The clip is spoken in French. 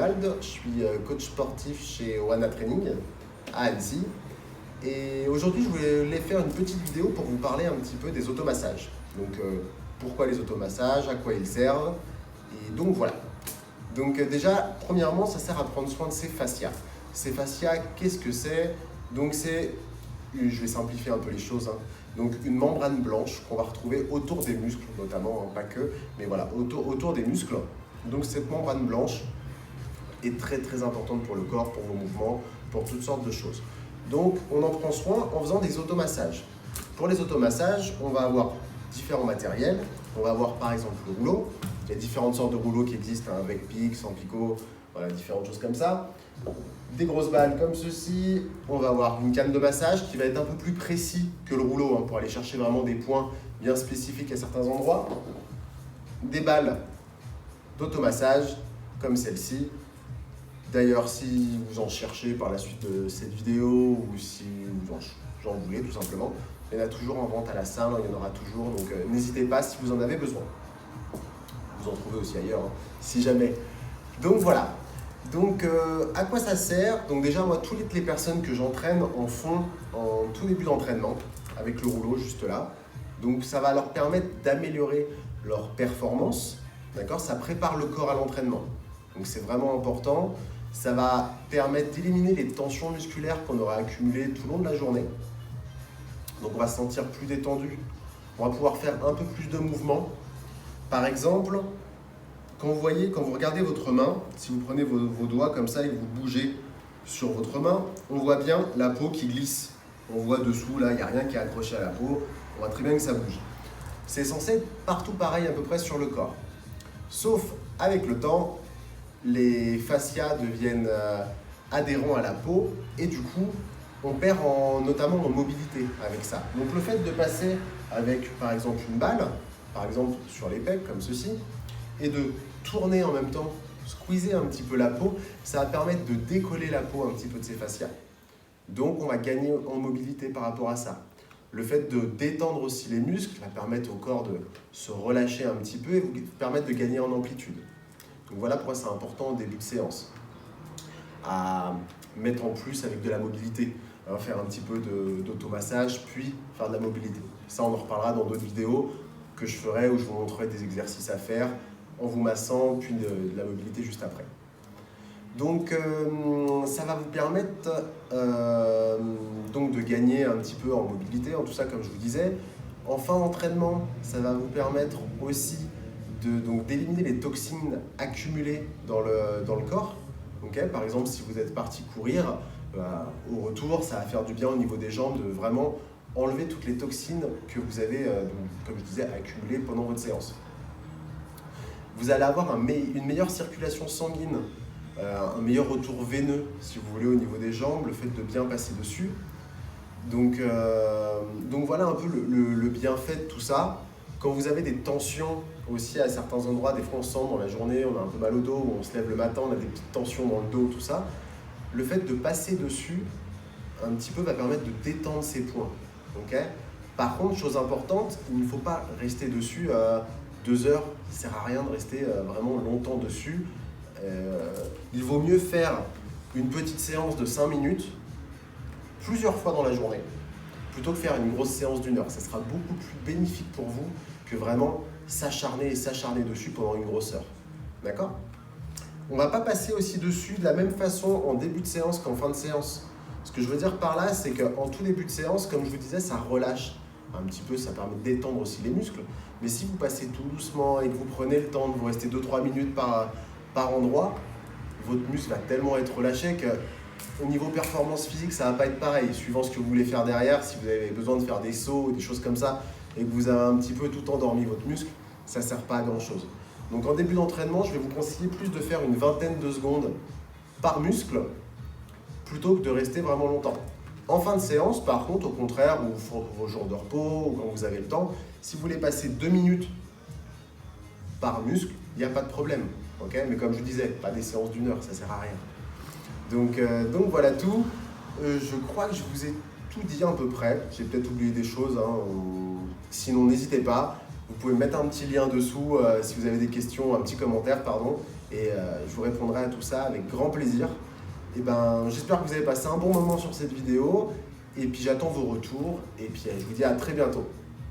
Ronald, je suis coach sportif chez Oana Training à Annecy. Et aujourd'hui, je voulais faire une petite vidéo pour vous parler un petit peu des automassages. Donc, pourquoi les automassages, à quoi ils servent. Et donc, voilà. Donc, déjà, premièrement, ça sert à prendre soin de ses fascias. Ces fascias, qu'est-ce que c'est? Donc, je vais simplifier un peu les choses. Donc, une membrane blanche qu'on va retrouver autour des muscles, notamment, pas que, mais voilà, autour des muscles. Donc, cette membrane blanche est très, très importante pour le corps, pour vos mouvements, pour toutes sortes de choses. Donc, on en prend soin en faisant des automassages. Pour les automassages, on va avoir différents matériels. On va avoir par exemple le rouleau. Il y a différentes sortes de rouleaux qui existent, avec pic, sans picot, voilà, différentes choses comme ça. Des grosses balles comme ceci. On va avoir une canne de massage qui va être un peu plus précis que le rouleau, pour aller chercher vraiment des points bien spécifiques à certains endroits. Des balles d'automassage comme celle-ci. D'ailleurs, si vous en cherchez par la suite de cette vidéo ou si vous en voulez tout simplement, il y en a toujours en vente à la salle, il y en aura toujours, donc n'hésitez pas si vous en avez besoin. Vous en trouvez aussi ailleurs, si jamais. Donc voilà. Donc à quoi ça sert? Donc déjà, moi, toutes les personnes que j'entraîne en font en tout début d'entraînement, avec le rouleau juste là. Donc ça va leur permettre d'améliorer leur performance, d'accord? Ça prépare le corps à l'entraînement. Donc c'est vraiment important. Ça va permettre d'éliminer les tensions musculaires qu'on aura accumulées tout au long de la journée. Donc on va se sentir plus détendu. On va pouvoir faire un peu plus de mouvements. Par exemple, quand vous regardez votre main, si vous prenez vos doigts comme ça et que vous bougez sur votre main, on voit bien la peau qui glisse. On voit dessous, là, il n'y a rien qui est accroché à la peau. On voit très bien que ça bouge. C'est censé être partout pareil à peu près sur le corps. Sauf avec le temps, les fascias deviennent adhérents à la peau et du coup, on perd notamment en mobilité avec ça. Donc le fait de passer avec par exemple une balle, par exemple sur les pecs comme ceci, et de tourner en même temps, squeezer un petit peu la peau, ça va permettre de décoller la peau un petit peu de ces fascias. Donc on va gagner en mobilité par rapport à ça. Le fait de détendre aussi les muscles va permettre au corps de se relâcher un petit peu et vous permettre de gagner en amplitude. Donc voilà pourquoi c'est important au début de séance. À mettre en plus avec de la mobilité. Faire un petit peu d'automassage, puis faire de la mobilité. Ça, on en reparlera dans d'autres vidéos que je ferai où je vous montrerai des exercices à faire en vous massant, puis de la mobilité juste après. Donc, ça va vous permettre donc de gagner un petit peu en mobilité, en tout ça, comme je vous disais. En fin d'entraînement, ça va vous permettre aussi d'éliminer les toxines accumulées dans le corps. Okay, par exemple, si vous êtes parti courir, au retour, ça va faire du bien au niveau des jambes de vraiment enlever toutes les toxines que vous avez, comme je disais, accumulées pendant votre séance. Vous allez avoir une meilleure circulation sanguine, un meilleur retour veineux, si vous voulez, au niveau des jambes, le fait de bien passer dessus. Donc voilà un peu le bienfait de tout ça. Quand vous avez des tensions aussi à certains endroits, des fois on sent dans la journée, on a un peu mal au dos, ou on se lève le matin, on a des petites tensions dans le dos, tout ça. Le fait de passer dessus, un petit peu, va permettre de détendre ces points. Okay. Par contre, chose importante, il ne faut pas rester dessus 2 heures. Il ne sert à rien de rester vraiment longtemps dessus. Il vaut mieux faire une petite séance de 5 minutes, plusieurs fois dans la journée, plutôt que faire une grosse séance d'1 heure. Ça sera beaucoup plus bénéfique pour vous que vraiment s'acharner dessus pendant une grosse heure. D'accord ? On ne va pas passer aussi dessus de la même façon en début de séance qu'en fin de séance. Ce que je veux dire par là, c'est qu'en tout début de séance, comme je vous disais, ça relâche un petit peu, ça permet de détendre aussi les muscles. Mais si vous passez tout doucement et que vous prenez le temps de vous rester 2-3 minutes par endroit, votre muscle va tellement être relâché qu'au niveau performance physique, ça ne va pas être pareil. Suivant ce que vous voulez faire derrière, si vous avez besoin de faire des sauts ou des choses comme ça, et que vous avez un petit peu tout endormi votre muscle, ça ne sert pas à grand chose. Donc en début d'entraînement, je vais vous conseiller plus de faire une vingtaine de secondes par muscle, plutôt que de rester vraiment longtemps. En fin de séance, par contre, au contraire, ou vos jours de repos, ou quand vous avez le temps, si vous voulez passer 2 minutes par muscle, il n'y a pas de problème. Okay, mais comme je vous disais, pas des séances d'1 heure, ça ne sert à rien. Donc voilà tout. Je crois que je vous ai tout dit à peu près. J'ai peut-être oublié des choses. Sinon, n'hésitez pas. Vous pouvez mettre un petit lien dessous si vous avez des questions, un petit commentaire, pardon, et je vous répondrai à tout ça avec grand plaisir. Et ben, j'espère que vous avez passé un bon moment sur cette vidéo, et puis j'attends vos retours, et puis je vous dis à très bientôt.